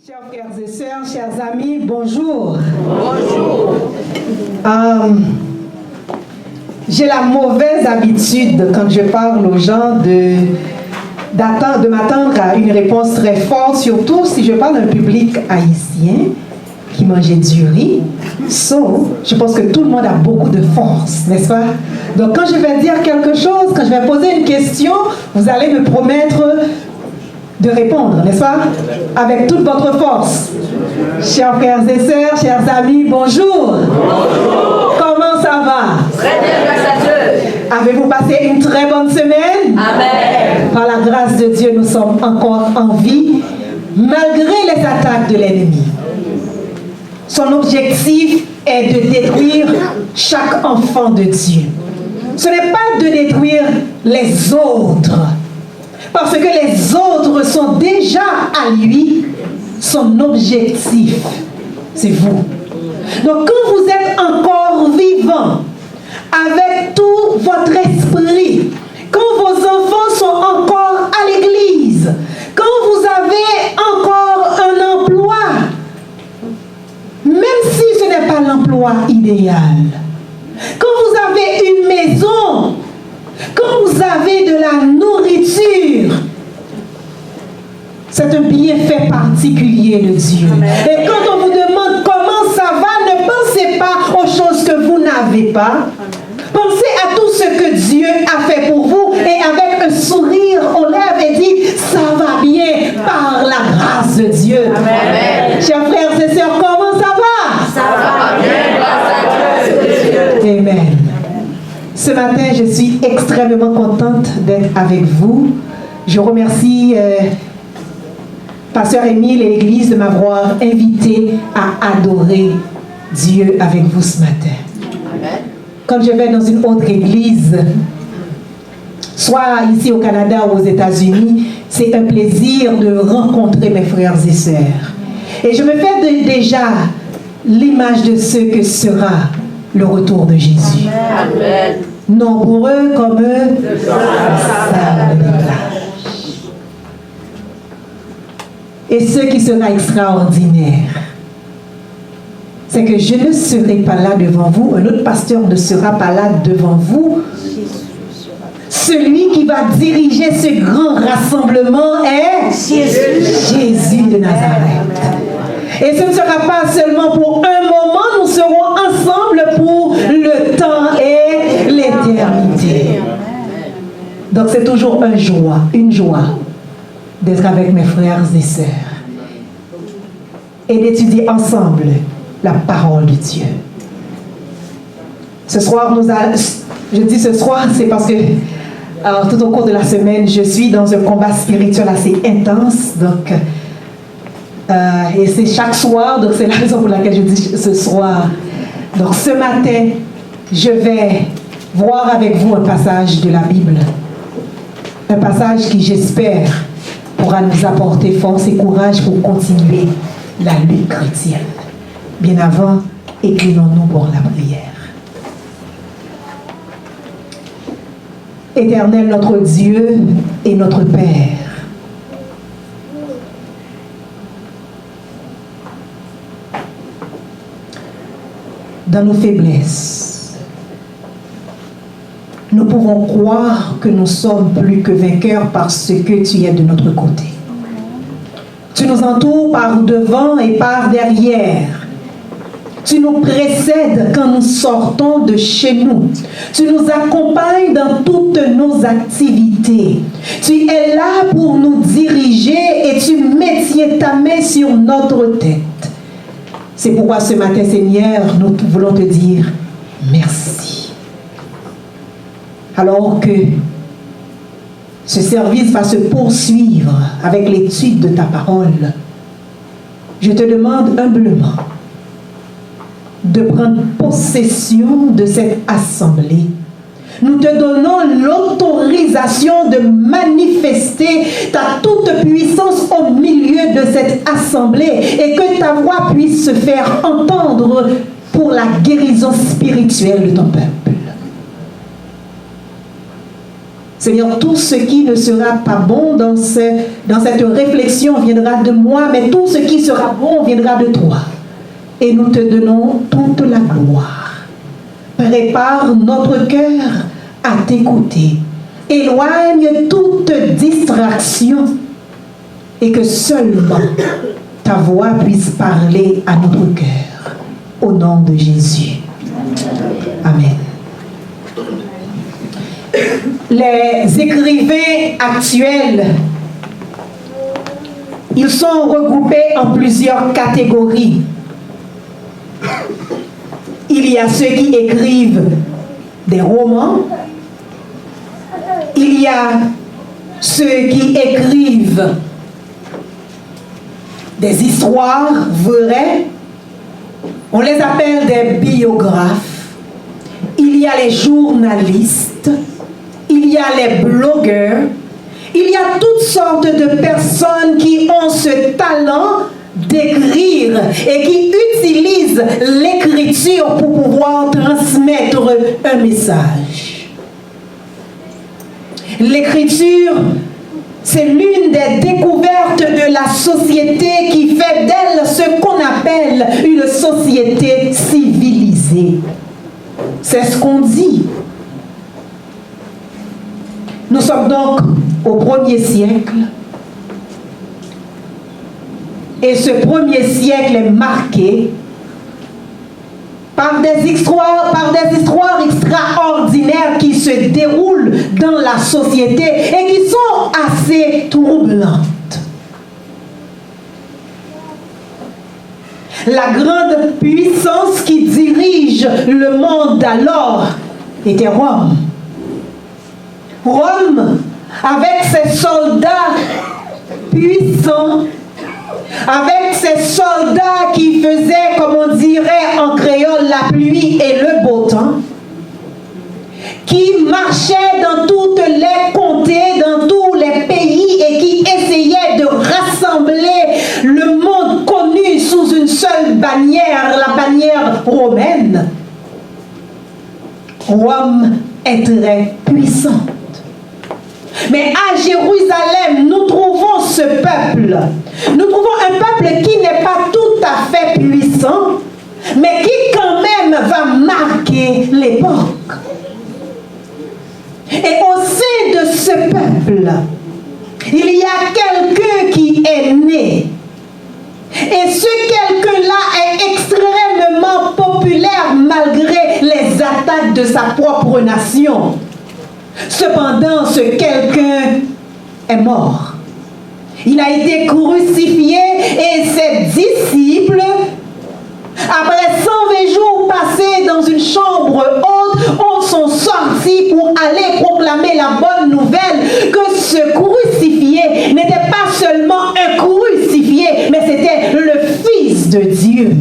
Chers frères et sœurs, chers amis, bonjour. Bonjour. J'ai la mauvaise habitude, quand je parle aux gens, de m'attendre à une réponse très forte, surtout si je parle d'un public haïtien qui mangeait du riz. Je pense que tout le monde a beaucoup de force, n'est-ce pas? Donc quand je vais dire quelque chose, quand je vais poser une question, vous allez me promettre de répondre, n'est-ce pas? Avec toute votre force. Chers frères et sœurs, chers amis, bonjour. Bonjour. Comment ça va? Très bien, grâce à Dieu. Avez-vous passé une très bonne semaine? Amen. Par la grâce de Dieu, nous sommes encore en vie, malgré les attaques de l'ennemi. Son objectif est de détruire chaque enfant de Dieu. Ce n'est pas de détruire les autres, parce que les autres sont déjà à lui. Son objectif, c'est vous. Donc quand vous êtes encore vivant, avec tout votre esprit, quand vos enfants sont encore à l'église, quand vous avez encore un emploi, même si ce n'est pas l'emploi idéal, quand vous avez une maison, quand vous avez de la nourriture, c'est un bienfait particulier de Dieu. Et quand on vous demande comment ça va, ne pensez pas aux choses que vous n'avez pas. Pensez à tout ce que Dieu a fait pour vous et avec un sourire aux lèvres et dit, ça va bien par la grâce de Dieu. Amen. Chers frères et sœurs, comment ça va? Ça va bien grâce à Dieu. Amen. Ce matin, je suis extrêmement contente d'être avec vous. Je remercie Pasteur Émile et l'Église de m'avoir invité à adorer Dieu avec vous ce matin. Amen. Quand je vais dans une autre église, soit ici au Canada ou aux États-Unis, c'est un plaisir de rencontrer mes frères et sœurs. Et je me fais déjà l'image de ce que sera le retour de Jésus. Amen. Nombreux comme eux, le sable des plages. Et ce qui sera extraordinaire, c'est que je ne serai pas là devant vous, un autre pasteur ne sera pas là devant vous. Celui qui va diriger ce grand rassemblement est Jésus de Nazareth. Et ce ne sera pas seulement pour un moment, nous serons ensemble pour le temps et l'éternité. Donc c'est toujours une joie d'être avec mes frères et sœurs et d'étudier ensemble la parole de Dieu. Ce soir, je dis ce soir, c'est parce que tout au cours de la semaine, je suis dans un combat spirituel assez intense. Donc, et c'est chaque soir, donc c'est la raison pour laquelle je dis ce soir. Donc ce matin, je vais voir avec vous un passage de la Bible. Un passage qui, j'espère, pourra nous apporter force et courage pour continuer la lutte chrétienne. Bien avant, inclinons-nous pour la prière. Éternel notre Dieu et notre Père, dans nos faiblesses, nous pouvons croire que nous sommes plus que vainqueurs parce que tu es de notre côté. Tu nous entoures par devant et par derrière. Tu nous précèdes quand nous sortons de chez nous. Tu nous accompagnes dans toutes nos activités. Tu es là pour nous diriger et tu mets ta main sur notre tête. C'est pourquoi ce matin, Seigneur, nous voulons te dire merci. Alors que ce service va se poursuivre avec l'étude de ta parole, je te demande humblement de prendre possession de cette assemblée. Nous te donnons l'autorisation de manifester ta toute puissance au milieu de cette assemblée et que ta voix puisse se faire entendre pour la guérison spirituelle de ton peuple. Seigneur, tout ce qui ne sera pas bon dans cette réflexion viendra de moi, mais tout ce qui sera bon viendra de toi. Et nous te donnons toute la gloire. Prépare notre cœur à t'écouter. Éloigne toute distraction et que seulement ta voix puisse parler à notre cœur. Au nom de Jésus. Amen. Les écrivains actuels, ils sont regroupés en plusieurs catégories. Il y a ceux qui écrivent des romans. Il y a ceux qui écrivent des histoires vraies. On les appelle des biographes. Il y a les journalistes. Il y a les blogueurs. Il y a toutes sortes de personnes qui ont ce talent d'écrire et qui utilisent l'écriture pour pouvoir transmettre un message. L'écriture, c'est l'une des découvertes de la société qui fait d'elle ce qu'on appelle une société civilisée. C'est ce qu'on dit. Nous sommes donc au 1er siècle. Et ce 1er siècle est marqué par des histoires extraordinaires qui se déroulent dans la société et qui sont assez troublantes. La grande puissance qui dirige le monde alors était Rome. Rome, avec ses soldats puissants, avec ses soldats qui faisaient, comme on dirait en créole, la pluie et le beau temps, qui marchaient dans toutes les comtés, dans tous les pays et qui essayaient de rassembler le monde connu sous une seule bannière, la bannière romaine. Rome est très puissante. Mais à Jérusalem, nous trouvons ce peuple. Nous trouvons un peuple qui n'est pas tout à fait puissant, mais qui quand même va marquer l'époque. Et au sein de ce peuple, il y a quelqu'un qui est né. Et ce quelqu'un-là est extrêmement populaire malgré les attaques de sa propre nation. Cependant, ce quelqu'un est mort. Il a été crucifié et ses disciples, après 120 jours passés dans une chambre haute, sont sortis pour aller proclamer la bonne nouvelle que ce crucifié n'était pas seulement un crucifié, mais c'était le Fils de Dieu.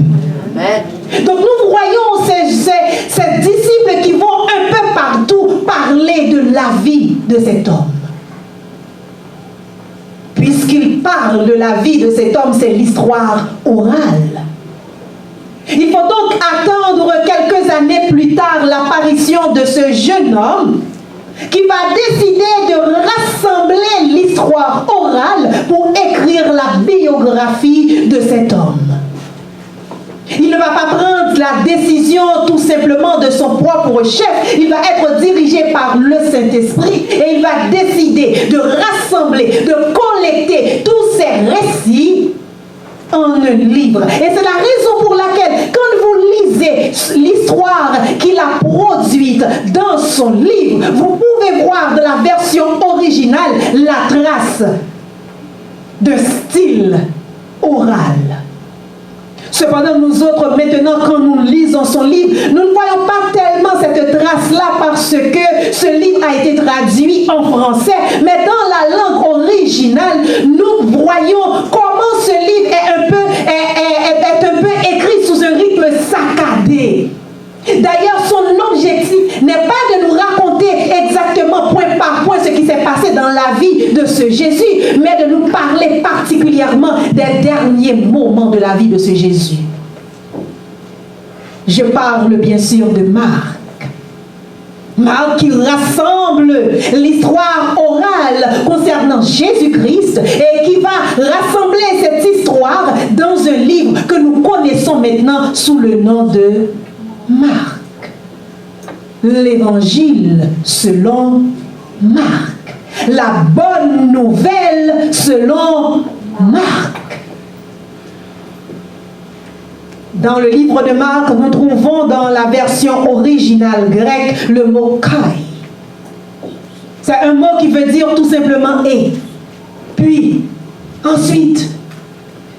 Amen. Donc nous voyons ces disciples qui vont un peu partout parler de la vie de cet homme. Puisqu'ils parlent de la vie de cet homme, c'est l'histoire orale. Il faut donc attendre quelques années plus tard l'apparition de ce jeune homme qui va décider de rassembler l'histoire orale pour écrire la biographie de cet homme. Il ne va pas prendre la décision tout simplement de son propre chef. Il va être dirigé par le Saint-Esprit et il va décider de rassembler, de collecter tous ces récits en un livre. Et c'est la raison pour laquelle, quand vous lisez l'histoire qu'il a produite dans son livre, vous pouvez voir de la version originale la trace de style oral. Cependant, nous autres, maintenant, quand nous lisons son livre, nous ne voyons pas tellement cette trace-là parce que ce livre a été traduit en français. Mais dans la langue originale, nous voyons comment ce livre est un peu écrit sous un rythme saccadé. D'ailleurs, son objectif n'est pas de nous raconter exactement point par point ce qui s'est passé dans la vie de ce Jésus, mais de nous parler particulièrement des derniers moments de la vie de ce Jésus. Je parle bien sûr de Marc. Marc qui rassemble l'histoire dans Jésus-Christ et qui va rassembler cette histoire dans un livre que nous connaissons maintenant sous le nom de Marc. L'évangile selon Marc. La bonne nouvelle selon Marc. Dans le livre de Marc, nous trouvons dans la version originale grecque le mot kai. C'est un mot qui veut dire tout simplement et. Puis, ensuite,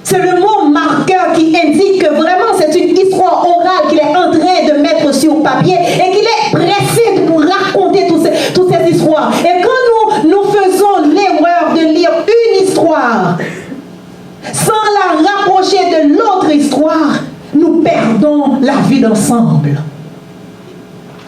c'est le mot marqueur qui indique que vraiment c'est une histoire orale qu'il est en train de mettre sur papier et qu'il est pressé de nous raconter toutes ces histoires. Et quand nous faisons l'erreur de lire une histoire sans la rapprocher de l'autre histoire, nous perdons la vue d'ensemble.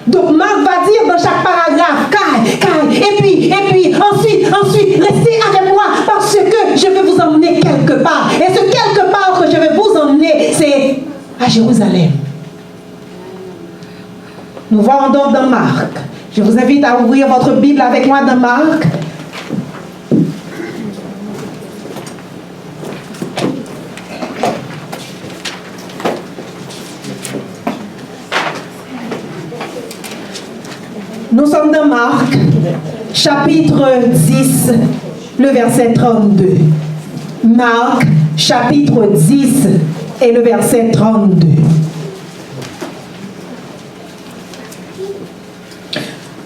Donc Marc va dire dans chaque paragraphe, Kai, et puis, ensuite, restez avec moi parce que je vais vous emmener quelque part. Et ce quelque part que je vais vous emmener, c'est à Jérusalem. Nous voyons donc dans Marc. Je vous invite à ouvrir votre Bible avec moi dans Marc. Nous sommes dans Marc, chapitre 10, le verset 32. Marc, chapitre 10 et le verset 32.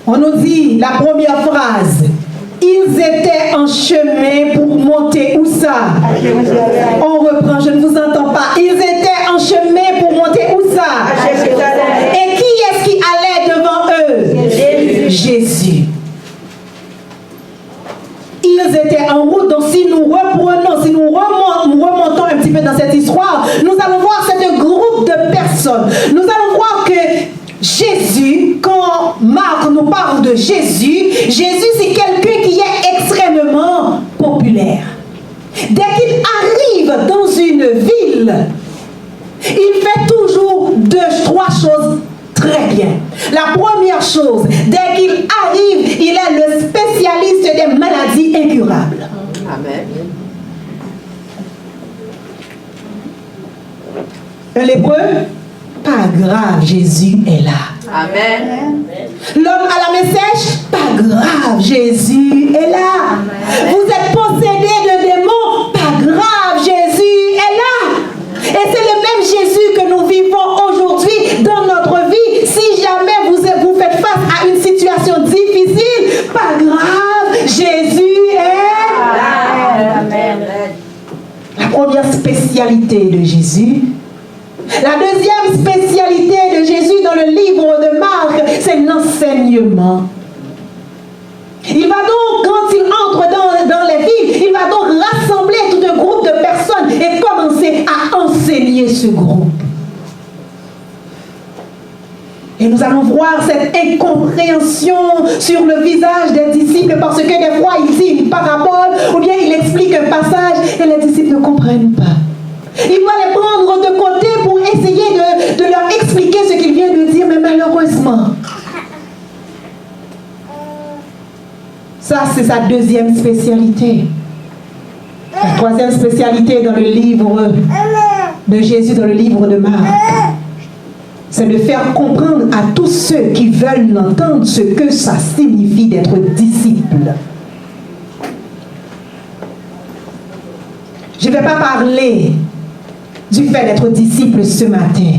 On nous dit la première phrase. Ils étaient en chemin pour monter où ça? On reprend, je ne vous entends pas. Ils étaient en chemin pour monter où ça? Et qui est-ce qui allait devant eux? Jésus. Ils étaient en route. Donc si nous reprenons, si nous remontons un petit peu dans cette histoire, nous allons voir ce groupe de personnes. Nous allons voir que Jésus, quand Marc nous parle de Jésus, c'est quelqu'un qui est extrêmement populaire. Dès qu'il arrive dans une ville, il fait toujours trois choses très bien. La première chose, dès qu'il arrive, il est le spécialiste des maladies incurables. Amen. Un lépreux? Pas grave, Jésus est là. Amen. L'homme à la main sèche? Pas grave, Jésus est là. Amen. Vous êtes possédé de démons? Pas grave, Jésus est là. Et c'est le même Jésus que nous vivons aujourd'hui dans notre vie. Si jamais vous faites face à une situation difficile, pas grave, Jésus est là. Amen. La première spécialité de Jésus. La deuxième spécialité de Jésus dans le livre de Marc, c'est l'enseignement. Il va donc, quand il entre dans les villes, il va donc rassembler tout un groupe de personnes et commencer à enseigner ce groupe. Et nous allons voir cette incompréhension sur le visage des disciples parce que des fois il dit une parabole ou bien il explique un passage et les disciples ne comprennent pas. Il doit les prendre de côté pour essayer de leur expliquer ce qu'il vient de dire, mais malheureusement, ça c'est sa deuxième spécialité. La troisième spécialité dans le livre de Jésus, dans le livre de Marc, c'est de faire comprendre à tous ceux qui veulent l'entendre ce que ça signifie d'être disciple. Je ne vais pas parler du fait d'être disciple ce matin.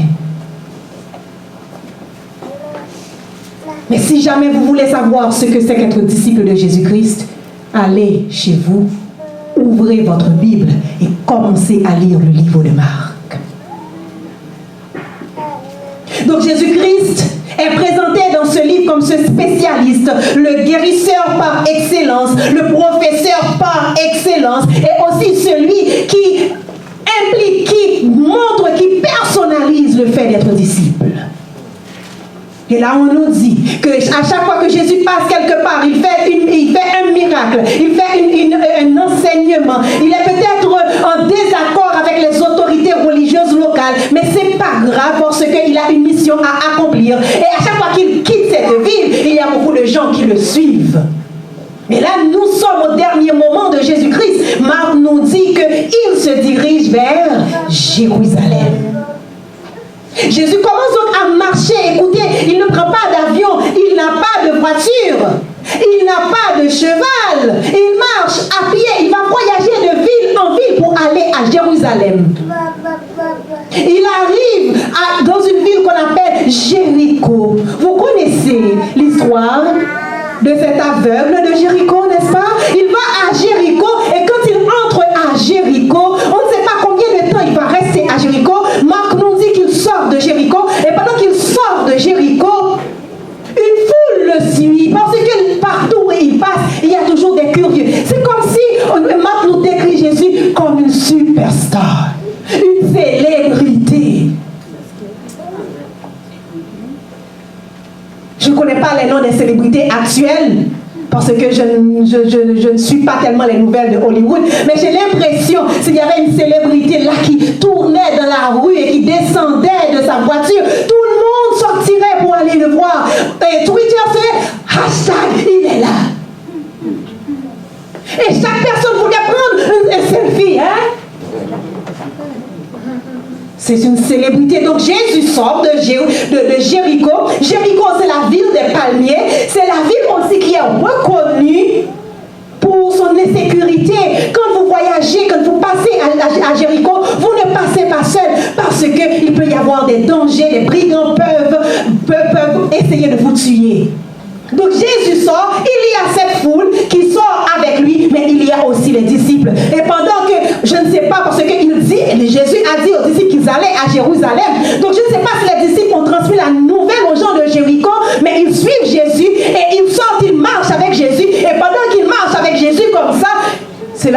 Mais si jamais vous voulez savoir ce que c'est qu'être disciple de Jésus-Christ, allez chez vous, ouvrez votre Bible et commencez à lire le livre de Marc. Donc Jésus-Christ est présenté dans ce livre comme ce spécialiste, le guérisseur par excellence, le professeur par excellence, et aussi celui qui implique, qui montre, qui personnalise le fait d'être disciple. Et là, on nous dit qu'à chaque fois que Jésus passe quelque part, il fait un miracle, il fait un enseignement. Il est peut-être en désaccord avec les autorités religieuses locales, mais ce n'est pas grave parce qu'il a une mission à accomplir. Et à chaque fois qu'il quitte cette ville, il y a beaucoup de gens qui le suivent. Mais là, nous sommes sommes au dernier moment de Jésus-Christ, Marc nous dit qu'il se dirige vers Jérusalem. Jésus commence donc à marcher. Écoutez, il ne prend pas d'avion, il n'a pas de voiture, il n'a pas de cheval, il marche à pied, il va voyager de ville en ville pour aller à Jérusalem. Il arrive dans une ville qu'on appelle Jéricho. Vous connaissez l'histoire de cet aveugle de Jéricho, n'est-ce pas? Il va à Jéricho et quand il entre à Jéricho, on ne sait pas combien de temps il va rester à Jéricho. Marc nous dit qu'il sort de Jéricho et pendant qu'il sort de Jéricho, une foule le suit parce que partout où il passe, il y a toujours des curieux. C'est comme si Marc nous décrit Jésus comme une superstar, une célébrité. Je ne connais pas les noms des célébrités actuelles parce que je ne suis pas tellement les nouvelles de Hollywood, mais j'ai l'impression s'il y avait une célébrité là qui tournait dans la rue et qui descendait de sa voiture, tout le monde sortirait pour aller le voir. Et Twitter serait hashtag, il est là. Et chaque personne voulait prendre un selfie, hein? C'est une célébrité. Donc Jésus sort de Jéricho. Jéricho, c'est la ville des palmiers. C'est la ville aussi qui est reconnue pour son insécurité. Quand vous voyagez, quand vous passez à Jéricho, vous ne passez pas seul parce qu'il peut y avoir des dangers. Les brigands peuvent essayer de vous tuer. Donc Jésus sort, il y a cette foule qui sort avec lui, mais il y a aussi les disciples. Et pendant que, je ne sais pas, parce que Jésus a dit aux disciples qu'ils allaient à Jérusalem. Donc je ne sais pas si les disciples ont transmis la nouvelle aux gens de Jéricho, mais ils suivent Jésus et ils sortent, ils marchent avec Jésus. Et pendant qu'ils marchent avec Jésus comme ça, c'est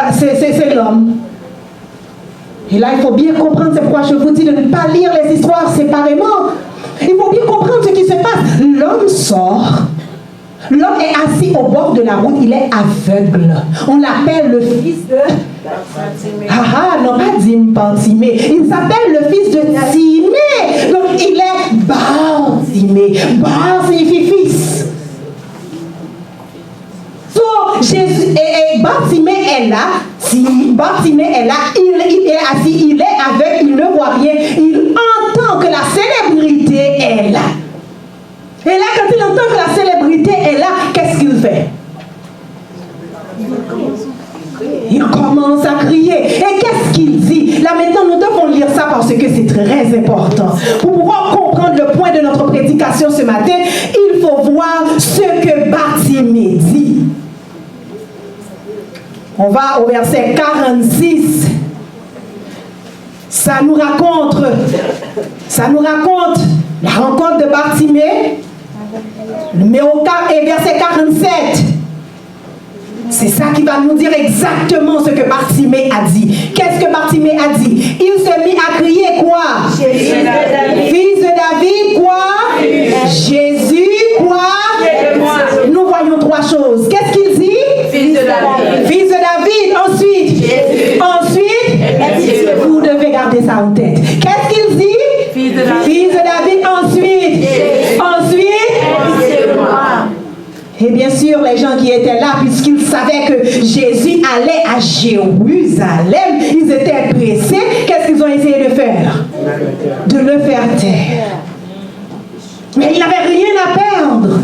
l'homme. Et là, il faut bien comprendre, c'est pourquoi je vous dis de ne pas lire les histoires séparément. Il faut bien comprendre ce qui se passe. L'homme sort. L'homme est assis au bord de la route, il est aveugle. On l'appelle le fils de... non pas Bartimée. Il s'appelle le fils de Timée. Donc il est Bartimée. Bar signifie fils. Donc Jésus et Bartimée est là. Si Bartimée est là, il est assis, il est aveugle, il ne voit rien. Il entend que la célébrité est là. Et là, quand il entend que la célébrité est là, qu'est-ce qu'il fait? Il commence à crier. Et qu'est-ce qu'il dit? Là maintenant, nous devons lire ça parce que c'est très important. Pour pouvoir comprendre le point de notre prédication ce matin, il faut voir ce que Bartimée dit. On va au verset 46. Ça nous raconte la rencontre de Bartimée. Numéro 4 et verset 47. C'est ça qui va nous dire exactement ce que Bartimée a dit. Qu'est-ce que Bartimée a dit? Il se mit à crier quoi? Fils de David, quoi? Jésus, quoi? Nous voyons trois choses. Qu'est-ce qu'il dit? Fils de David. Fils de David. Ensuite? Jésus. Ensuite? Vous devez garder ça en tête. Qu'est-ce qu'il dit? Fils de David. Fils de David. Ensuite? Ensuite? Et bien sûr, les gens qui étaient là, puisqu'ils savaient que Jésus allait à Jérusalem, ils étaient pressés. Qu'est-ce qu'ils ont essayé de faire? De le faire taire. Mais il n'avait rien à perdre.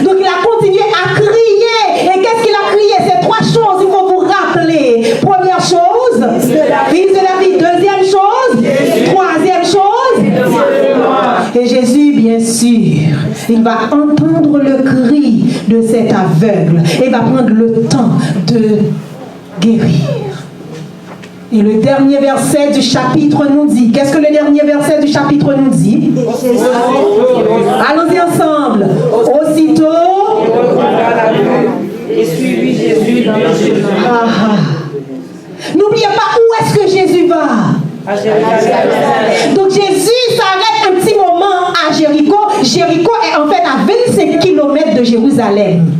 Donc il a continué à crier. Et qu'est-ce qu'il a crié? Ces trois choses, il faut vous rappeler. Première chose, fils de David. Deuxième chose, troisième chose. Et Jésus, bien sûr, il va entendre le cri de cet aveugle et va prendre le temps de guérir. Et le dernier verset du chapitre nous dit, qu'est-ce que le dernier verset du chapitre nous dit? Allons-y ensemble. Aussitôt, Et suivi Jésus dans le chemin. N'oubliez pas où est-ce que Jésus va. À Jérusalem. Donc Jésus s'arrête un petit moment à Jéricho. Jéricho est en fait à 25 km de Jérusalem.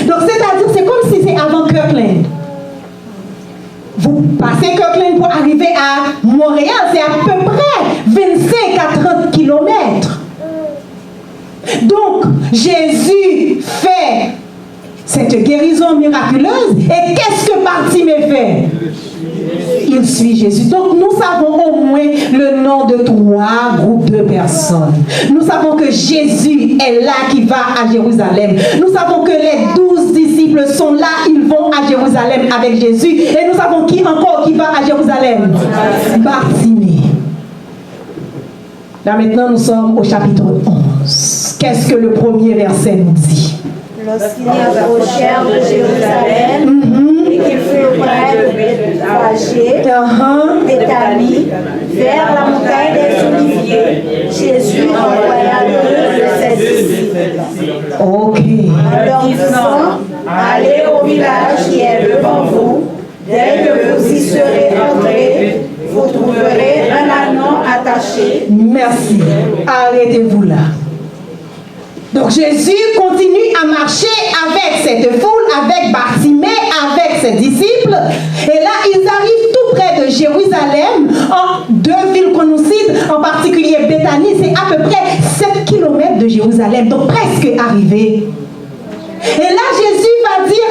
Donc c'est-à-dire, c'est comme si c'est avant Kirkland. Vous passez Kirkland pour arriver à Montréal, c'est à peu près 25 à 30 km. Donc Jésus fait cette guérison miraculeuse. Et qu'est-ce que Bartimée fait? Il suit Jésus. Donc nous savons au moins le nom de 3 groupes de personnes. Nous savons que Jésus est là qui va à Jérusalem. Nous savons que les 12 disciples sont là, ils vont à Jérusalem avec Jésus. Et nous savons qui encore qui va à Jérusalem? Bartimée. Là maintenant nous sommes au chapitre 11. Qu'est-ce que le premier verset nous dit? Lorsqu'ils approchèrent de Jérusalem, et qu'ils furent près de Béthanie, vers la montagne des Oliviers, Jésus envoya 2 de ses disciples. Ok. En leur disant, allez au village qui est devant vous, dès que vous y serez entrés, vous trouverez un anneau attaché. Merci. Arrêtez-vous là. Donc Jésus continue à marcher avec cette foule, avec Bartimée, avec ses disciples. Et là, ils arrivent tout près de Jérusalem, en 2 villes qu'on nous cite, en particulier Béthanie, c'est à peu près 7 km de Jérusalem, donc presque arrivé. Et là, Jésus va dire,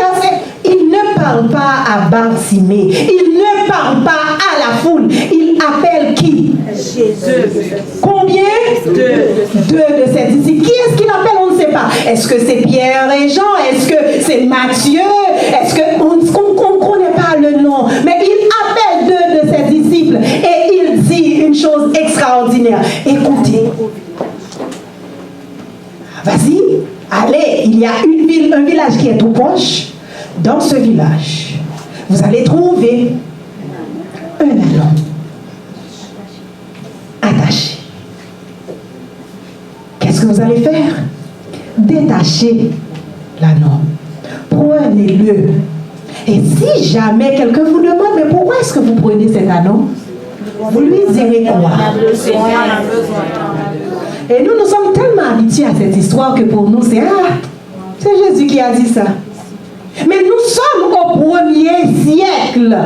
il ne parle pas à Bartimée, il ne parle pas à la foule, il appelle qui? Jésus. Combien? 2 de ses disciples. Qui est-ce qu'il appelle? On ne sait pas. Est-ce que c'est Pierre et Jean? Est-ce que c'est Matthieu? Est-ce qu'on ne connaît pas le nom? Mais il appelle 2 de ses disciples et il dit une chose extraordinaire. Écoutez. Vas-y, allez, il y a une ville, un village qui est tout proche. Dans ce village, vous allez trouver un anneau attaché. Qu'est-ce que vous allez faire? Détachez l'anneau. Prenez-le. Et si jamais quelqu'un vous demande, mais pourquoi est-ce que vous prenez cet anneau? Vous lui direz quoi? Et nous sommes tellement habitués à cette histoire que pour nous, c'est Jésus qui a dit ça. Mais nous sommes au 1er siècle.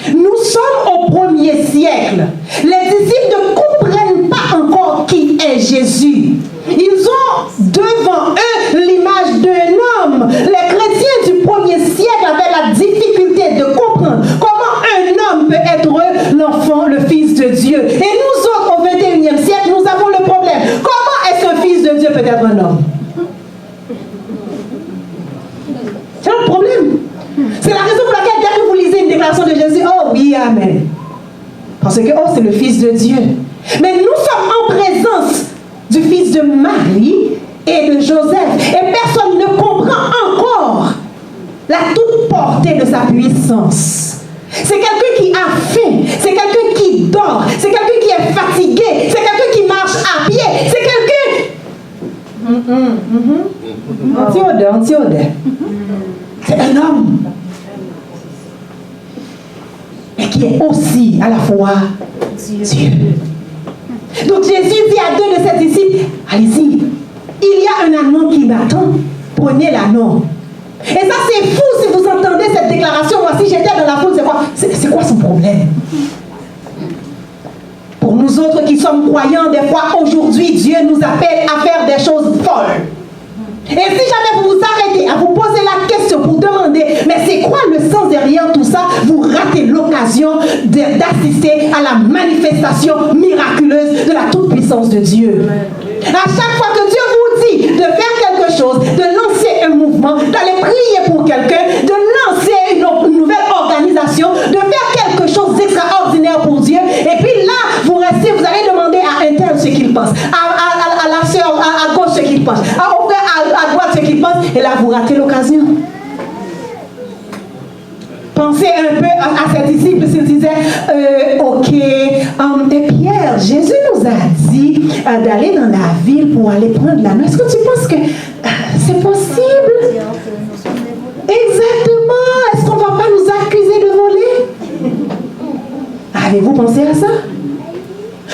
Nous sommes au 1er siècle. Les disciples ne comprennent pas encore qui est Jésus. Ils ont devant eux l'image d'un homme. Les chrétiens du 1er siècle avaient la difficulté de comprendre comment un homme peut être l'enfant, le fils de Dieu. Et nous autres, au 21e siècle, nous avons le problème. Comment est-ce qu'un fils de Dieu peut être un homme? C'est un problème. C'est la raison pour laquelle dès que vous lisez une déclaration de Jésus, oh oui, amen. Parce que, oh, c'est le Fils de Dieu. Mais nous sommes en présence du Fils de Marie et de Joseph. Et personne ne comprend encore la toute portée de sa puissance. C'est quelqu'un qui a faim, c'est quelqu'un qui dort, c'est quelqu'un qui est fatigué, c'est quelqu'un qui marche à pied, c'est quelqu'un... Anti-odeur. C'est un homme. Mais qui est aussi à la fois Dieu. Donc Jésus dit à 2 de ses disciples, allez-y, il y a un anneau qui m'attend, prenez l'anneau. Et ça c'est fou si vous entendez cette déclaration. Moi si j'étais dans la foule, c'est quoi son problème? Pour nous autres qui sommes croyants, des fois aujourd'hui Dieu nous appelle à faire des choses folles. Et si jamais vous vous arrêtez à vous poser la question pour demander, mais c'est quoi le sens derrière tout ça, vous ratez l'occasion d'assister à la manifestation miraculeuse de la toute-puissance de Dieu. À chaque fois que Dieu vous dit de faire quelque chose, de lancer un mouvement, d'aller prier pour quelqu'un, de lancer une nouvelle organisation, de faire quelque chose d'extraordinaire pour Dieu, et puis là, vous restez, vous allez demander à un tel ce qu'il pense, à la sœur à gauche ce qu'il pense, au frère à droite ce qu'il pense, et là vous ratez l'occasion. Pensez un peu à ses disciples s'ils disaient ok, et Pierre, Jésus nous a dit d'aller dans la ville pour aller prendre l'anneau. Est-ce que tu penses que c'est possible? Exactement. Est-ce qu'on ne va pas nous accuser de voler? Avez-vous pensé à ça?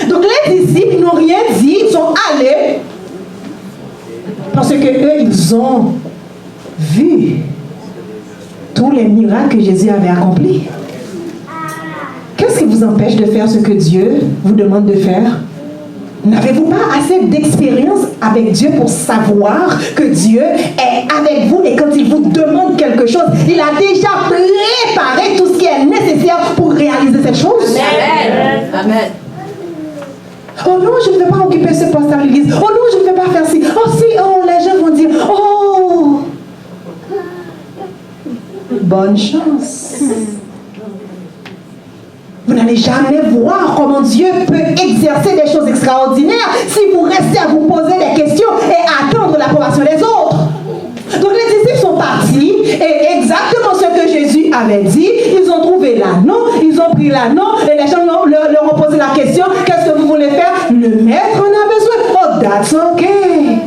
Donc les disciples n'ont rien dit, ils sont allés parce que eux, ils ont vu tous les miracles que Jésus avait accomplis. Qu'est-ce qui vous empêche de faire ce que Dieu vous demande de faire? N'avez-vous pas assez d'expérience avec Dieu pour savoir que Dieu est avec vous et quand il vous demande quelque chose, il a déjà préparé tout ce qui est nécessaire pour réaliser cette chose? Amen. Amen. Oh non, je ne vais pas occuper ce poste à l'église. Oh non, je ne vais pas faire ci. Oh si, oh, les gens vont dire, oh, bonne chance. Vous n'allez jamais voir comment Dieu peut exercer des choses extraordinaires si vous restez à vous poser des questions et à attendre l'approbation des autres. Donc les disciples sont partis et exactement ce que Jésus avait dit, ils ont trouvé l'anneau, ils ont pris l'anneau et les gens leur ont posé la question, qu'est-ce que vous voulez faire? Le maître en a besoin. Oh, that's okay.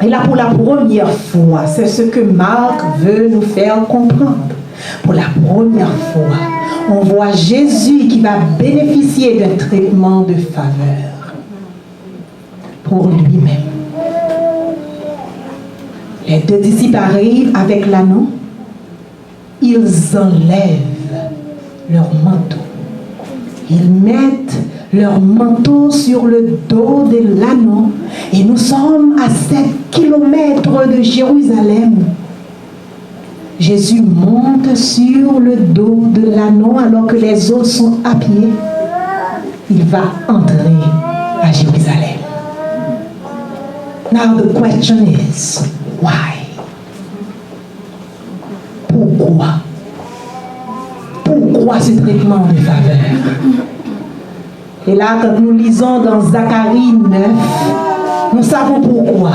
Et là, pour la première fois, c'est ce que Marc veut nous faire comprendre. Pour la première fois, on voit Jésus qui va bénéficier d'un traitement de faveur pour lui-même. Les deux disciples arrivent avec l'anneau. Ils enlèvent leur manteau. Ils mettent leur manteau sur le dos de l'anneau. Et nous sommes à 7 kilomètres de Jérusalem. Jésus monte sur le dos de l'anneau alors que les autres sont à pied. Il va entrer à Jérusalem. Now the question is, why? Pourquoi? Pourquoi ce traitement de faveur? Et là, quand nous lisons dans Zacharie 9, nous savons pourquoi.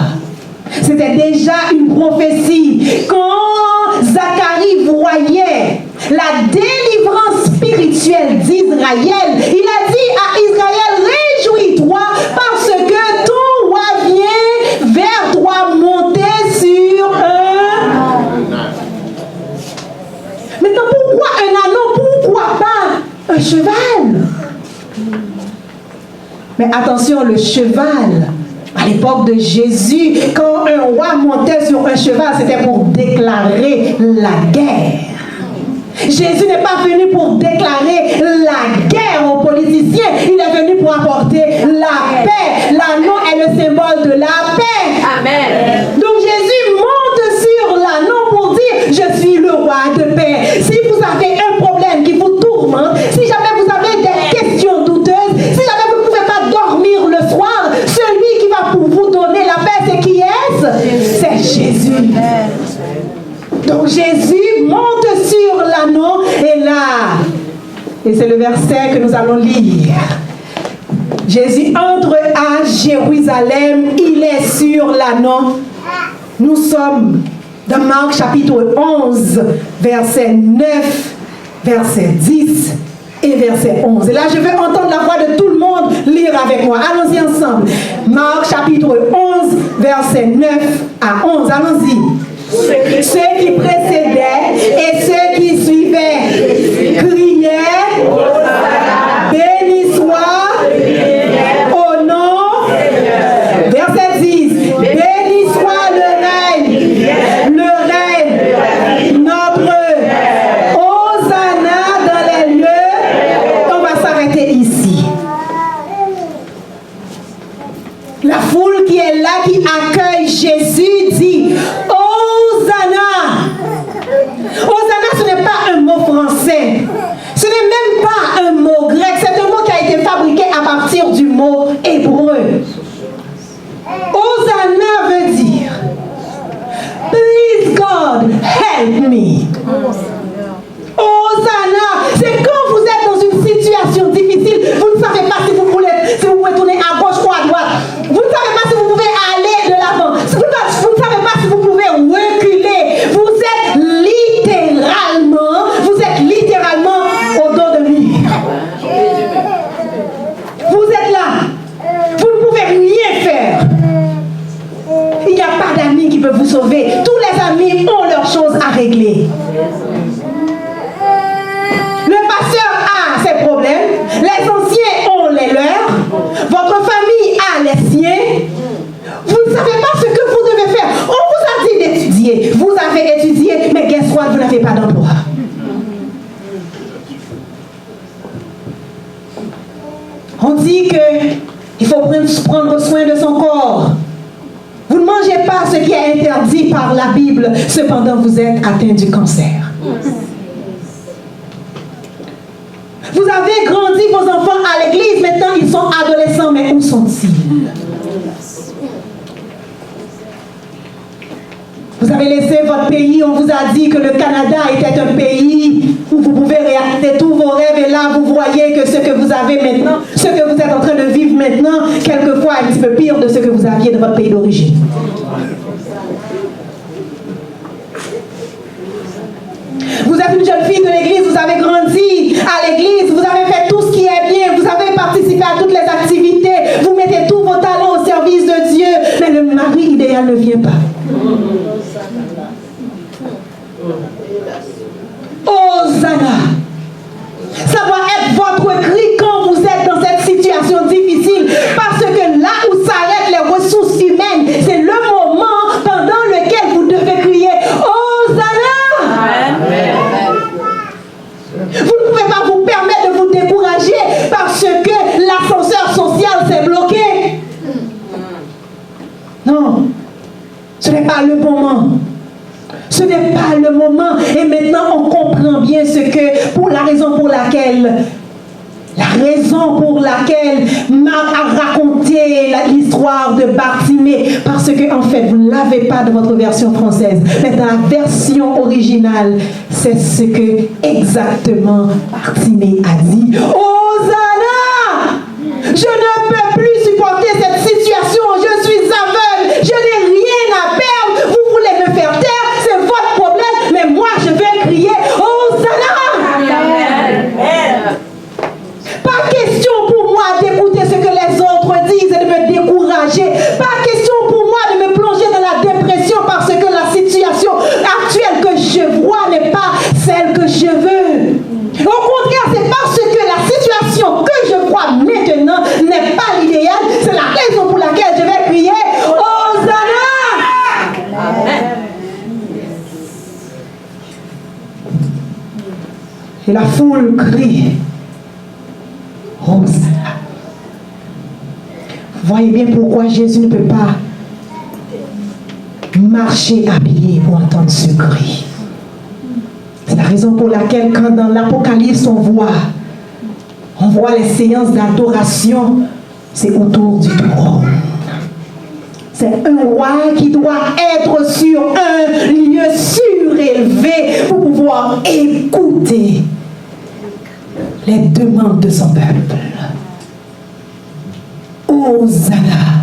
C'était déjà une prophétie. Quand Zacharie voyait la délivrance spirituelle d'Israël, il a dit à Israël, réjouis-toi parce que ton roi vient vers toi monter sur un... Maintenant, pourquoi un anneau? Pourquoi pas un cheval? Mais attention, le cheval, à l'époque de Jésus, quand un roi montait sur un cheval, c'était pour déclarer la guerre. Jésus n'est pas venu pour déclarer la guerre aux politiciens, il est venu pour apporter la paix. L'anneau est le symbole de la paix. Amen. Donc Jésus monte sur l'anneau pour dire, je suis le roi de paix. Si vous avez un problème qui vous tourmente, si jamais vous avez des questions douteuses, si jamais vous ne pouvez pas dormir le soir, celui qui va pour vous donner la paix, c'est qui est-ce? C'est Jésus. Donc Jésus monte sur l'anneau et là, et c'est le verset que nous allons lire. Jésus entre à Jérusalem, il est sur l'anneau. Nous sommes dans Marc chapitre 11, verset 9, verset 10 et verset 11. Et là, je vais entendre la voix de tout le monde lire avec moi. Allons-y ensemble. Marc chapitre 11, verset 9 à 11. Allons-y. Ceux qui précédaient et ceux qui suivaient criaient, béni soit au nom, verset 10, béni soit le règne, notre Hosanna dans les lieux. On va s'arrêter ici. La foule qui est là, qui accueille Jésus, dit Hosanna. Hosanna, ce n'est pas un mot français. Ce n'est même pas un mot grec. C'est un mot qui a été fabriqué à partir du mot hébreu. Hosanna veut dire Please God, help me. Hosanna, c'est quand vous êtes dans une situation difficile, vous ne savez pas si vous pouvez tourner à gauche ou à droite. Vous ne savez pas si vous pouvez aller de l'avant. Vous ne savez pas si vous pouvez reculer. Vous êtes littéralement au dos de lui. Vous êtes là. Vous ne pouvez rien faire. Il n'y a pas d'amis qui peuvent vous sauver. Tous les amis ont leurs choses à régler. Le pasteur a ses problèmes, les anciens ont les leurs, votre famille a les siens. Vous ne savez pas ce que vous devez faire. On vous a dit d'étudier. Vous avez étudié, mais guess what, vous n'avez pas d'emploi. pratiquez pas ce qui est interdit par la Bible, cependant vous êtes atteint du cancer. Vous avez grandi vos enfants à l'église, maintenant ils sont adolescents, mais où sont-ils? Vous avez laissé votre pays, on vous a dit que le Canada était un pays où vous pouvez réaliser tous vos rêves et là vous voyez que ce que vous avez maintenant, ce que vous êtes en train de vivre maintenant, quelquefois est un petit peu pire de ce que vous aviez de votre pays d'origine. Vous êtes une jeune fille de l'église, vous avez grandi à l'église, vous avez fait tout ce qui est bien, vous avez participé à toutes les activités, vous mettez tous vos talents au service de Dieu, mais le mari idéal ne vient pas. Hosanna! Ça doit être votre cri quand vous êtes dans cette situation difficile, parce que là où s'arrêtent les ressources humaines, c'est le moment pendant lequel vous devez crier Hosanna! Amen. Vous ne pouvez pas vous permettre de vous décourager parce que l'ascenseur social s'est bloqué. Non, ce n'est pas le moment. Ce n'est pas le moment. Et maintenant, on comprend bien la raison pour laquelle Marc a raconté l'histoire de Bartimée. Parce que, en fait, vous ne l'avez pas dans votre version française. Mais dans la version originale, c'est ce que exactement Bartimée a dit. Hosanna! Je ne peux plus supporter cette situation. Je suis aveugle. Je n'ai rien à perdre. Vous voulez me faire taire? C'est votre problème. Mais moi, je vais crier Hosanna! Amen. Pas question pour moi d'écouter ce que les autres disent et de me décourager. Pas question pour moi de me plonger dans la dépression parce que la situation actuelle que je vois n'est pas celle que je veux. Au contraire, c'est parce que la situation que je vois maintenant n'est pas l'idéal. C'est la raison pour laquelle je vais crier Hosanna! Amen. Et la foule crie Hosanna. Voyez bien pourquoi Jésus ne peut pas marcher habillé pour entendre ce cri. C'est la raison pour laquelle quand dans l'Apocalypse on voit les séances d'adoration, c'est autour du trône. C'est un roi qui doit être sur un lieu surélevé pour pouvoir écouter les demandes de son peuple. Hosanna.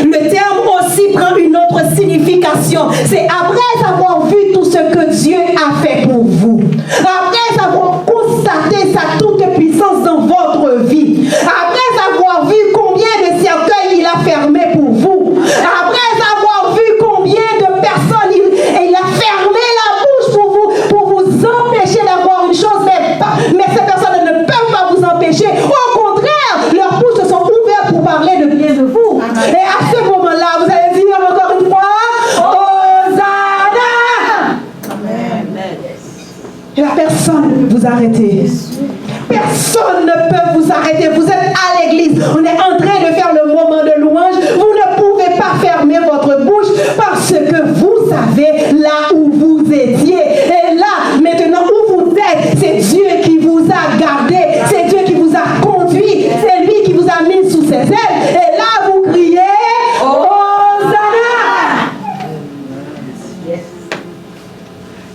Le terme aussi prend une autre signification. C'est après avoir vu tout ce que Dieu a fait pour vous, après avoir constaté sa toute-puissance dans votre vie, après avoir vu combien de cercueils il a fermés pour vous, après avoir vu combien de personnes il a fermé la bouche pour vous empêcher d'avoir une chose, mais ces personnes ne peuvent pas vous empêcher. Au contraire, leurs bouches se sont ouvertes pour parler de bien de vous. Et à ce moment-là, vous allez dire encore une fois, Hosanna! Amen. Et la personne ne peut vous arrêter. Personne ne peut vous arrêter. Vous êtes à l'église. On est en train de faire le moment de louange. Vous ne pouvez pas fermer votre bouche parce que vous savez là où vous étiez. Et là, maintenant où vous êtes, c'est Dieu qui vous a gardé. C'est Dieu qui vous a conduit. C'est lui qui vous a mis sous ses ailes. Et là, vous criez Hosanna!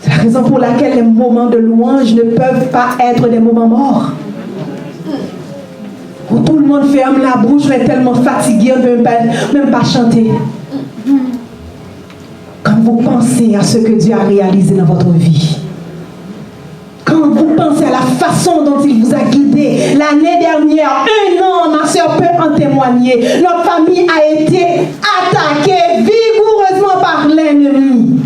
C'est la raison pour laquelle les moments de louange ne peuvent pas être des moments morts. Où tout le monde ferme la bouche, on est tellement fatigué, on ne peut même pas chanter. Quand vous pensez à ce que Dieu a réalisé dans votre vie, quand vous pensez à la façon dont il vous a guidé, l'année dernière, 1 an, ma soeur peut en témoigner, notre famille a été attaquée vigoureusement par l'ennemi.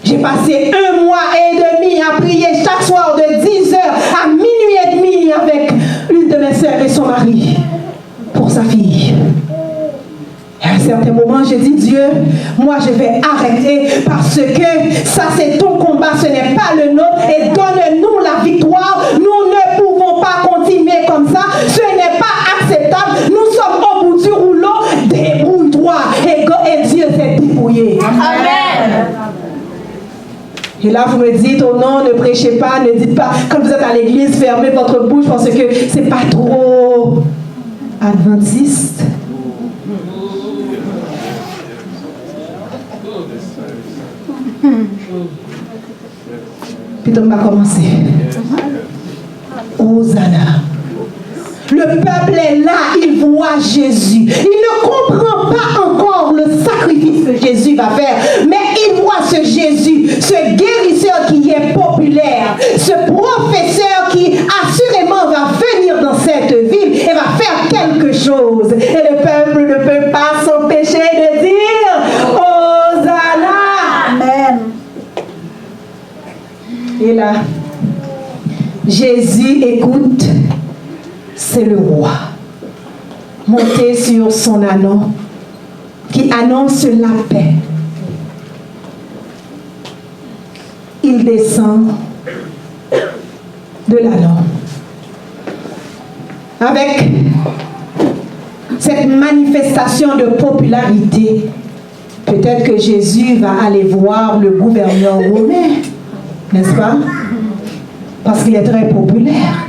J'ai passé 1 mois et demi à prier chaque soir de 10h à minuit et demi avec l'une de mes sœurs et son mari pour sa fille. Et à un certain moment, j'ai dit, Dieu, moi je vais arrêter parce que ça c'est ton combat, ce n'est pas le nôtre, et donne-nous la victoire. Nous ne pouvons pas continuer comme ça, ce n'est pas acceptable. Nous sommes au bout du rouleau, débrouille-toi. Et Et là, vous me dites, oh non, ne prêchez pas, ne dites pas, quand vous êtes à l'église, fermez votre bouche parce que c'est pas trop adventiste. Puis on va commencer. Hosanna. Le peuple est là, il voit Jésus. Il ne comprend pas encore le sacrifice que Jésus va faire, mais il voit ce Jésus, ce guérisseur qui est populaire, ce professeur qui assurément va venir dans cette ville et va faire quelque chose. Et le peuple ne peut pas s'empêcher de dire Hosanna. Amen. Et là, Jésus écoute. C'est le roi, monté sur son ânon, qui annonce la paix. Il descend de l'ânon. Avec cette manifestation de popularité, peut-être que Jésus va aller voir le gouverneur romain, n'est-ce pas? Parce qu'il est très populaire.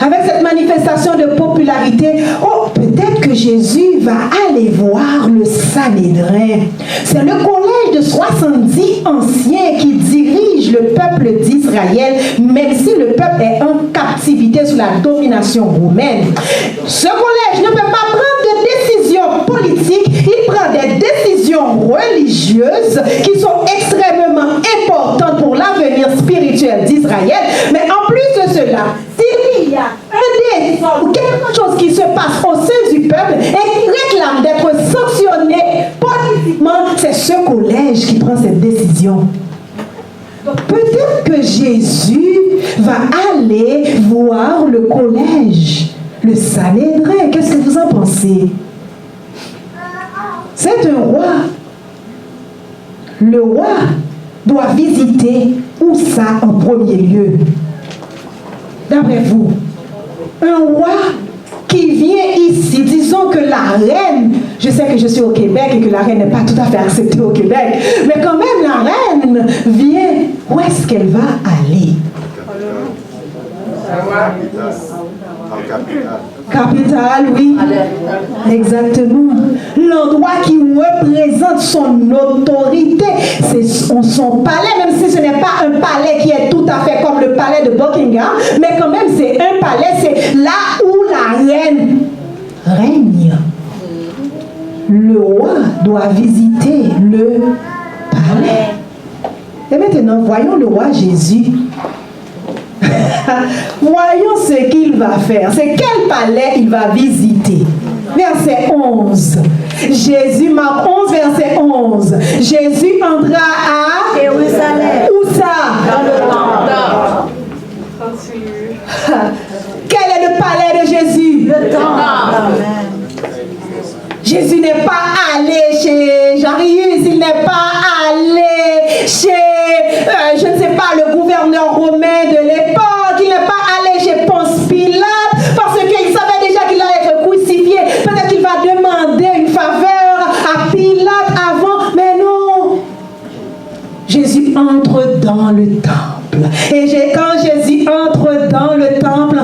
Avec cette manifestation de popularité, oh, peut-être que Jésus va aller voir le Sanhédrin. C'est le collège de 70 anciens qui dirige le peuple d'Israël, même si le peuple est en captivité sous la domination romaine. Ce collège ne peut pas prendre de décisions politiques, il prend des décisions religieuses qui sont extrêmement importantes pour l'avenir spirituel d'Israël. Mais en plus de cela, s'il y a un désordre ou quelque chose qui se passe au sein du peuple et qui réclame d'être sanctionné politiquement, c'est ce collège qui prend cette décision. Donc peut-être que Jésus va aller voir le collège, le Sanhédrin. Qu'est-ce que vous en pensez? C'est un roi. Le roi doit visiter où ça en premier lieu? D'après vous, un roi qui vient ici, disons que la reine, je sais que je suis au Québec et que la reine n'est pas tout à fait acceptée au Québec, mais quand même la reine vient, où est-ce qu'elle va aller? Capitale, oui. Exactement. L'endroit qui représente son autorité, c'est son palais, même si ce n'est pas un palais qui est tout à fait comme le palais de Buckingham, mais quand même c'est un palais, c'est là où la reine règne. Le roi doit visiter le palais. Et maintenant, voyons le roi Jésus. Voyons ce qu'il va faire. C'est quel palais il va visiter. Verset 11. Jésus, Marc 11, verset 11. Jésus entra à Jérusalem. Où ça? Dans le temple. Quel est le palais de Jésus? Le temple. Amen. Jésus n'est pas allé chez Jarius, il n'est pas allé chez, je ne sais pas, le gouverneur romain de l'époque, il n'est pas allé chez Ponce Pilate, parce qu'il savait déjà qu'il allait être crucifié. Peut-être qu'il va demander une faveur à Pilate avant, mais non. Jésus entre dans le temple. Et quand Jésus entre dans le temple,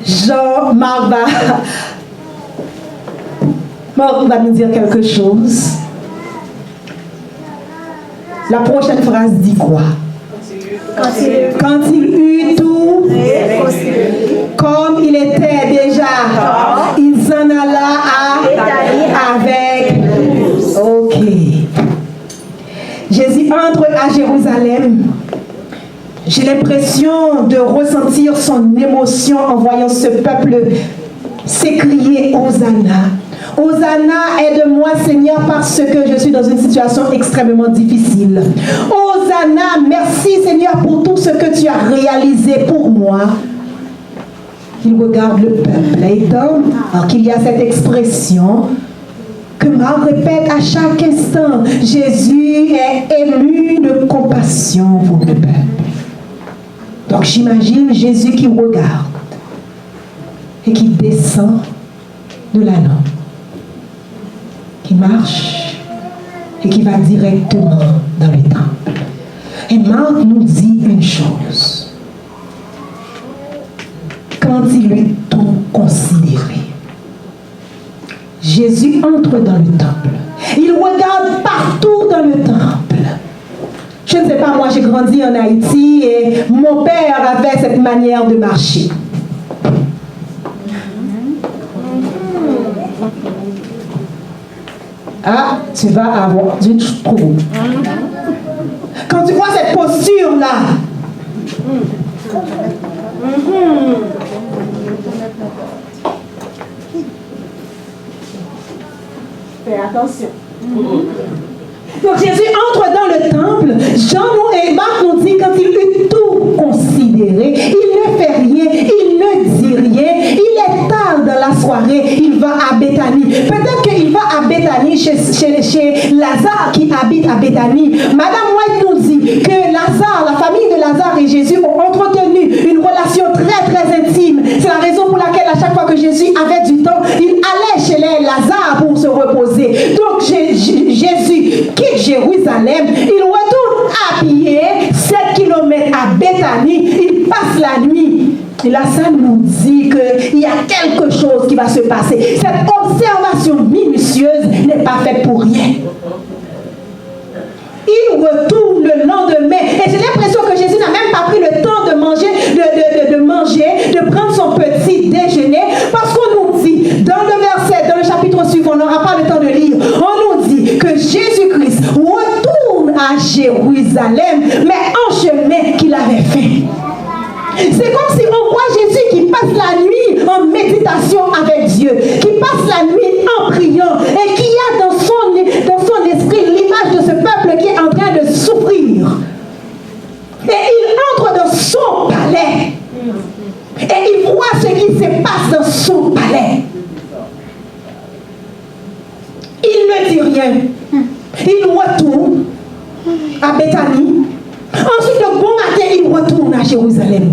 Jean-Marc va nous dire quelque chose. La prochaine phrase dit quoi? Quand il eut tout, comme il était déjà, il s'en alla avec. Ok. Jésus entre à Jérusalem. J'ai l'impression de ressentir son émotion en voyant ce peuple s'écrier Hosanna. Hosanna, aide-moi Seigneur parce que je suis dans une situation extrêmement difficile. Hosanna, merci Seigneur pour tout ce que tu as réalisé pour moi. Il regarde le peuple et alors qu'il y a cette expression que Marc répète à chaque instant. Jésus est ému de compassion pour le peuple. Donc j'imagine Jésus qui regarde et qui descend de l'ânon, qui marche et qui va directement dans le temple. Et Marc nous dit une chose. Quand il eut tout considéré, Jésus entre dans le temple. Il regarde partout dans le temple. Je ne sais pas, moi j'ai grandi en Haïti et mon père avait cette manière de marcher. Ah, tu vas avoir du trou. Quand tu vois cette posture-là, fais attention. Donc Jésus entre dans le temple. Jean et Marc nous dit quand il eut tout considéré, il ne fait rien, il ne dit rien. Il est tard dans la soirée, il va à Béthanie. Peut-être qu'il va à Béthanie chez Lazare qui habite à Béthanie. Madame White nous dit que Lazare, la famille de Lazare et Jésus ont entretenu une relation très très intime. C'est la raison pour laquelle à chaque fois que Jésus avait du temps, il allait chez les Lazare pour se reposer. Donc Jésus quitte Jérusalem, il retourne à pied 7 km à Béthanie, il passe la nuit. Et là, ça nous dit qu'il y a quelque chose qui va se passer. Cette observation minutieuse n'est pas faite pour rien. Il retourne le lendemain. Et j'ai l'impression que Jésus n'a même pas pris le temps de manger, de prendre son petit déjeuner. Parce qu'on nous dit, dans le verset, dans le chapitre suivant, on n'aura pas le temps de lire, on nous dit que Jésus-Christ retourne à Jérusalem, mais en chemin qu'il avait fait. C'est comme si on voit Jésus qui passe la nuit en méditation avec Dieu, qui passe la nuit en priant et qui a dans son esprit l'image de ce peuple qui est en train de souffrir. Et il entre dans son palais et il voit ce qui se passe dans son palais. Il ne dit rien. Il retourne à Béthanie. Ensuite, le bon matin, il retourne à Jérusalem.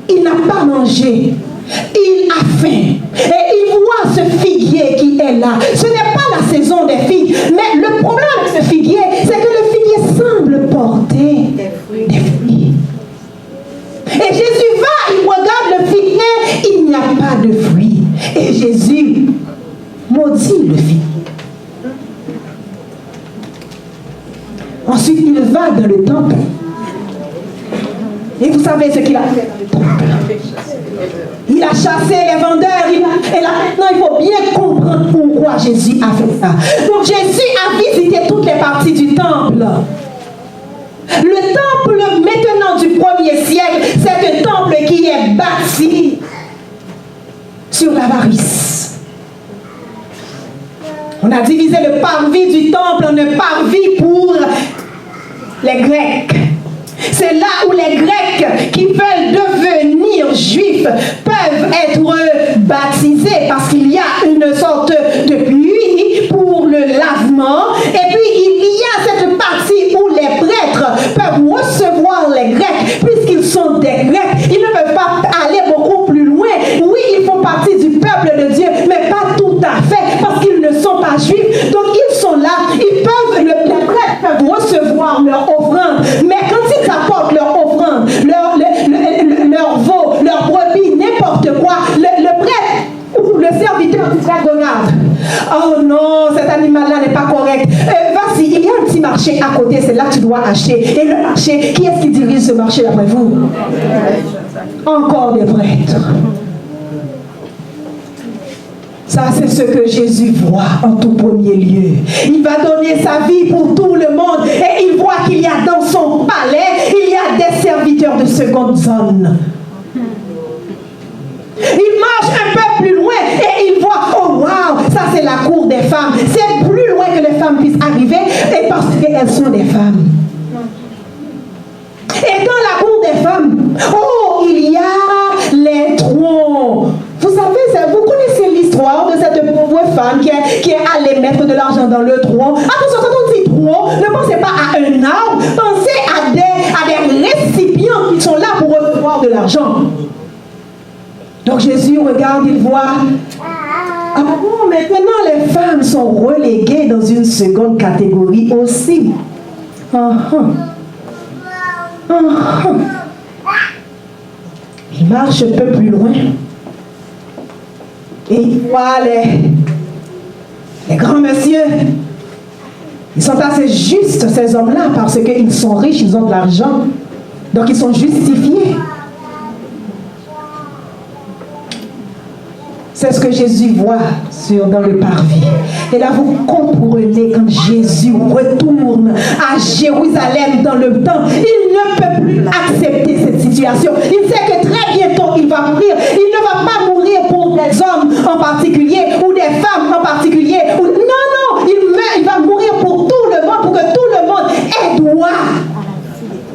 Il n'a pas mangé. Il a faim. Et il voit ce figuier qui est là. Ce n'est pas la saison des figues. Mais le problème avec ce figuier, c'est que le figuier semble porter des fruits. Et Jésus va, il regarde le figuier, il n'y a pas de fruits. Et Jésus maudit le figuier. Ensuite, il va dans le temple. Et vous savez ce qu'il a fait dans le temple. Il a chassé les vendeurs. Et là, maintenant, il faut bien comprendre pourquoi Jésus a fait ça. Donc, Jésus a visité toutes les parties du temple. Le temple, maintenant, du 1er siècle, c'est un temple qui est bâti sur l'avarice. On a divisé le parvis du temple en un parvis pour les Grecs. C'est là où les Grecs qui veulent devenir juifs peuvent être baptisés parce qu'il y a une sorte de puits pour le lavement. Et puis il y a cette partie où les prêtres peuvent recevoir les Grecs puisqu'ils sont des Grecs. Ils ne peuvent pas aller beaucoup plus loin. Oui, ils font partie du peuple de Dieu, mais pas tout à fait parce qu'ils ne sont pas juifs. Donc ils sont là, les prêtres peuvent recevoir leur offrande. Mais quand ils apportent leur offrande, leur veau, leur brebis, n'importe quoi, le prêtre ou le serviteur du prêtre regarde. Oh non, cet animal-là n'est pas correct. Vas-y, il y a un petit marché à côté, c'est là que tu dois acheter. Et le marché, qui est-ce qui dirige ce marché après vous? Encore des prêtres. Ça, c'est ce que Jésus voit en tout premier lieu. Il va donner sa vie pour tout le monde. Et il voit qu'il y a dans son palais, il y a des serviteurs de seconde zone. Il marche un peu plus loin et il voit, oh waouh, ça c'est la cour des femmes. C'est plus loin que les femmes puissent arriver et parce qu'elles sont des femmes. Et dans la cour des femmes, oh, il y a les troncs. Vous savez, vous connaissez l'histoire de cette pauvre femme qui est allée mettre de l'argent dans le tronc. Attention, quand on dit tronc, ne pensez pas à un arbre, pensez à des récipients qui sont là pour recevoir de l'argent. Donc Jésus regarde, il voit, ah bon, maintenant les femmes sont reléguées dans une une seconde catégorie aussi. Il marche un peu plus loin. Et il voit les grands messieurs. Ils sont assez justes, ces hommes-là, parce qu'ils sont riches, ils ont de l'argent. Donc ils sont justifiés. C'est ce que Jésus voit dans le parvis. Et là, vous comprenez quand Jésus retourne à Jérusalem dans le temps, il ne peut plus accepter cette situation. Il sait que très bientôt, il va mourir. Il ne va pas mourir pour des hommes en particulier ou des femmes en particulier. Non, il va mourir pour tout le monde, pour que tout le monde ait droit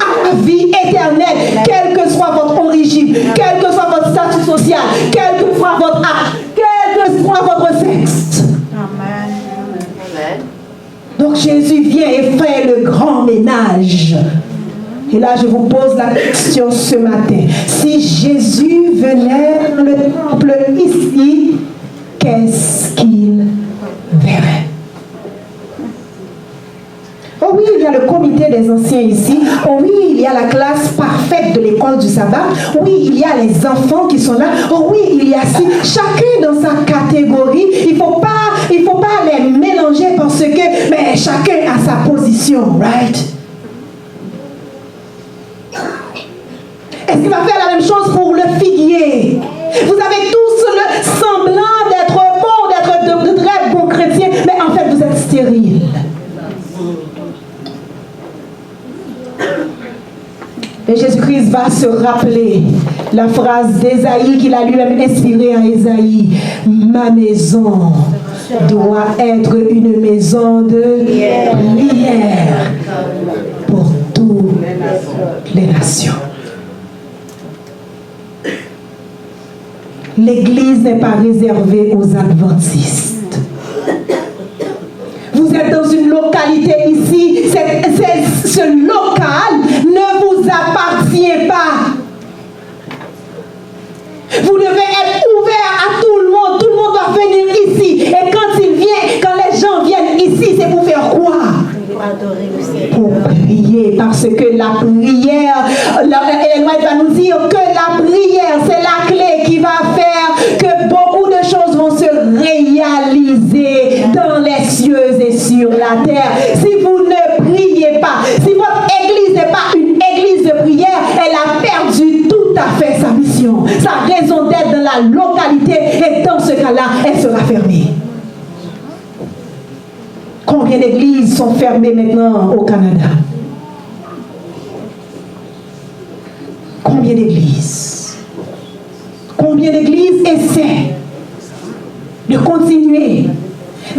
à la vie éternelle, quelle que soit votre origine, quel que soit votre statut social, quel que soit votre âge, quel que soit votre sexe. Amen. Donc Jésus vient et fait le grand ménage. Et là, je vous pose la question ce matin. Si Jésus venait dans le temple ici, qu'est-ce qu'il verrait? Oh oui, il y a le comité des anciens ici. Oh oui, il y a la classe parfaite de l'école du sabbat. Oui, il y a les enfants qui sont là. Oh oui, il y a chacun dans sa catégorie. Il faut pas les mélanger parce que mais chacun a sa position, right? Est-ce qu'il va faire la même chose pour le figuier? Vous avez tous le semblant d'être bons, d'être de très bons chrétiens, mais en fait vous êtes stériles. Et Jésus-Christ va se rappeler la phrase d'Ésaïe qu'il a lui-même inspirée à Ésaïe. Ma maison doit être une maison de prière pour toutes les nations. L'Église n'est pas réservée aux adventistes. Vous êtes dans une localité ici, ce local ne vous appartient pas. Vous devez être ouvert à tout le monde doit venir ici. Et quand les gens viennent ici, c'est pour faire quoi? Pour prier, parce que la prière, Ellen White va nous dire que la prière, c'est la clé qui va faire que beaucoup de choses vont se réaliser dans les cieux et sur la terre. Si vous ne priez pas, si votre église n'est pas une église de prière, elle a perdu tout à fait sa mission, sa raison d'être dans la localité, et dans ce cas-là, elle sera fermée. Combien d'églises sont fermées maintenant au Canada? Combien d'églises? Combien d'églises essaient de continuer?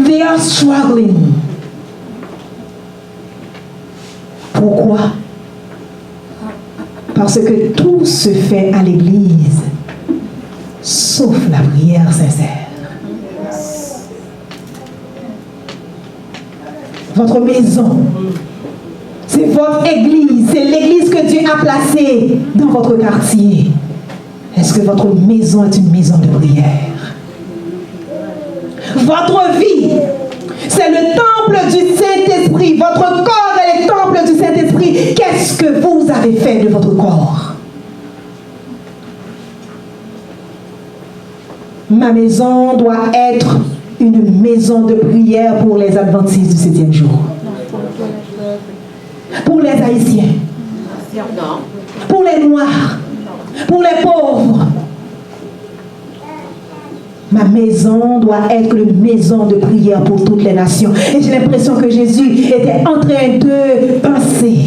They are struggling. Pourquoi? Parce que tout se fait à l'église, sauf la prière sincère. Votre maison, c'est votre église, c'est l'église que Dieu a placée dans votre quartier. Est-ce que votre maison est une maison de prière? Votre vie, c'est le temple du Saint-Esprit. Votre corps est le temple du Saint-Esprit. Qu'est-ce que vous avez fait de votre corps? Ma maison doit être une maison de prière pour les adventistes du 7e jour. Pour les Haïtiens. Pour les Noirs. Pour les pauvres. Ma maison doit être une maison de prière pour toutes les nations. Et j'ai l'impression que Jésus était en train de penser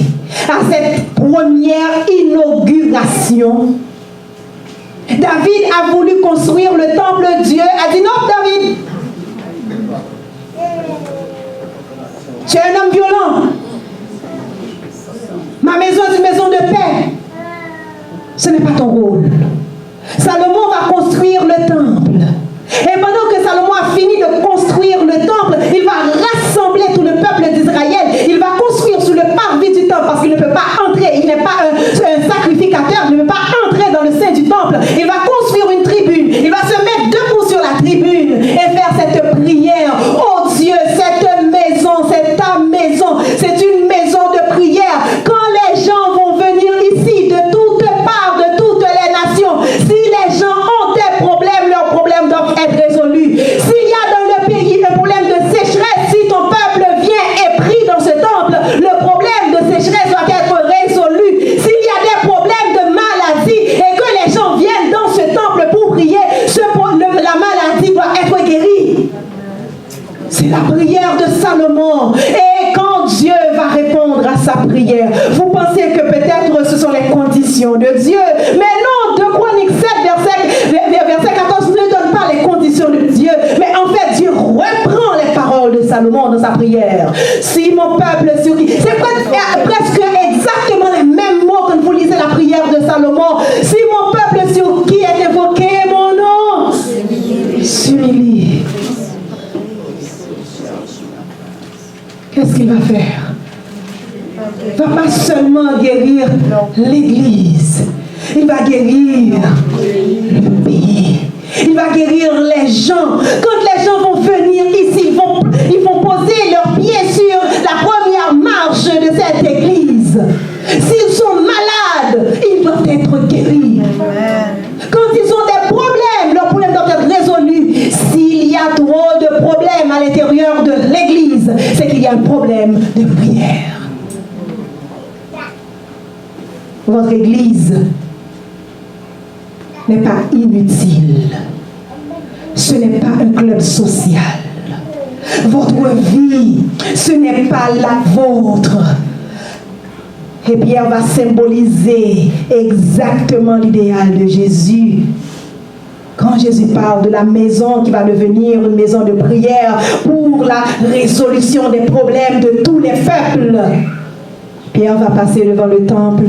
à cette première inauguration. David a voulu construire le temple de Dieu. A dit non, David, tu es un homme violent. Ma maison est une maison de paix. Ce n'est pas ton rôle. Salomon va construire le temple. Et pendant que Salomon a fini de construire le temple, il va rassembler tout le peuple d'Israël. Il va construire sur le parvis du temple parce qu'il ne peut pas entrer. Il n'est pas un sacrificateur. Il ne peut pas entrer dans le sein du temple. Il va construire une tribune. Il va se mettre debout sur la tribune et faire cette prière. Oh Dieu, cette maison prière de Salomon. Et quand Dieu va répondre à sa prière, vous pensez que peut-être ce sont les conditions de Dieu. Mais non, 2 Chroniques 7, verset 14 ne donne pas les conditions de Dieu. Mais en fait, Dieu reprend les paroles de Salomon dans sa prière. Si mon peuple sur qui... C'est presque exactement les mêmes mots quand vous lisez la prière de Salomon. Si mon peuple sur qui est évoqué mon nom s'humilie. Qu'est-ce qu'il va faire? Il ne va pas seulement guérir l'Église. Il va guérir le pays. Il va guérir les gens. Quand les gens vont venir ici, ils vont poser leurs pieds sur la première marche de cette église. S'ils sont malades, ils doivent être guéris. Quand ils ont des problèmes, leurs problèmes doivent être résolus. S'il y a trop de problèmes à l'intérieur de l'église, c'est qu'il y a un problème de prière. Votre église n'est pas inutile. Ce n'est pas un club social. Votre vie, ce n'est pas la vôtre. Et Pierre va symboliser exactement l'idéal de Jésus. Quand Jésus parle de la maison qui va devenir une maison de prière pour la résolution des problèmes de tous les peuples, Pierre va passer devant le temple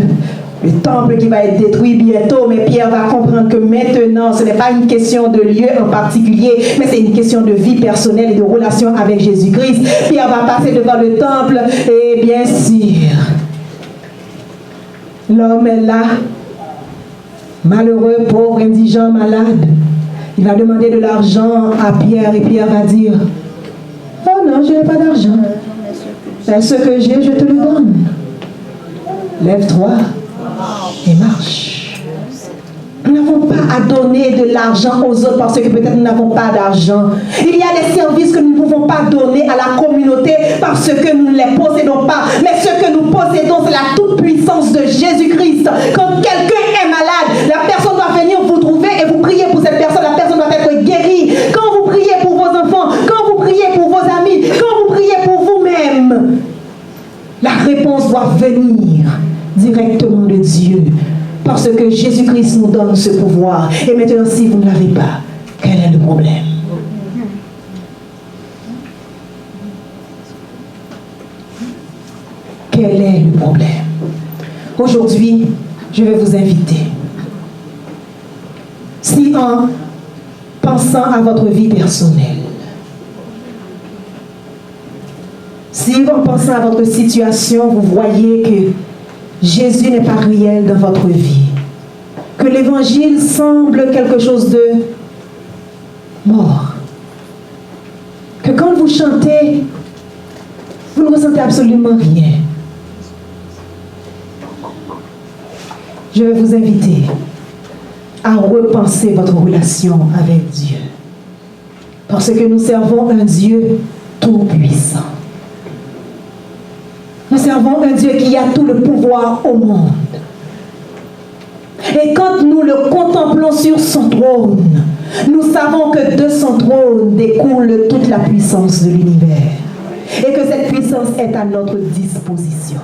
qui va être détruit bientôt, mais Pierre va comprendre que maintenant, ce n'est pas une question de lieu en particulier, mais c'est une question de vie personnelle et de relation avec Jésus-Christ. Pierre va passer devant le temple et bien sûr, l'homme est là, malheureux, pauvre, indigent, malade. Il va demander de l'argent à Pierre et Pierre va dire, oh non, je n'ai pas d'argent. Mais ce que j'ai, je te le donne. Lève-toi et marche. Nous n'avons pas à donner de l'argent aux autres parce que peut-être nous n'avons pas d'argent. Il y a des services que nous ne pouvons pas donner à la communauté parce que nous ne les possédons pas. Mais ce que nous possédons, c'est la toute-puissance de Jésus-Christ. Quand quelqu'un est malade, la personne doit venir vous trouver et vous priez pour cette personne. La personne doit être guérie. Quand vous priez pour vos enfants, quand vous priez pour vos amis, quand vous priez pour vous-même, la réponse doit venir directement de Dieu. Parce que Jésus-Christ nous donne ce pouvoir. Et maintenant, si vous ne l'avez pas, quel est le problème? Quel est le problème? Aujourd'hui, je vais vous inviter. Si en pensant à votre vie personnelle, si en pensant à votre situation, vous voyez que Jésus n'est pas réel dans votre vie, que l'évangile semble quelque chose de mort, que quand vous chantez, vous ne ressentez absolument rien, je vais vous inviter à repenser votre relation avec Dieu, parce que nous servons un Dieu tout-puissant. Nous servons un Dieu qui a tout le pouvoir au monde. Et quand nous le contemplons sur son trône, nous savons que de son trône découle toute la puissance de l'univers. Et que cette puissance est à notre disposition.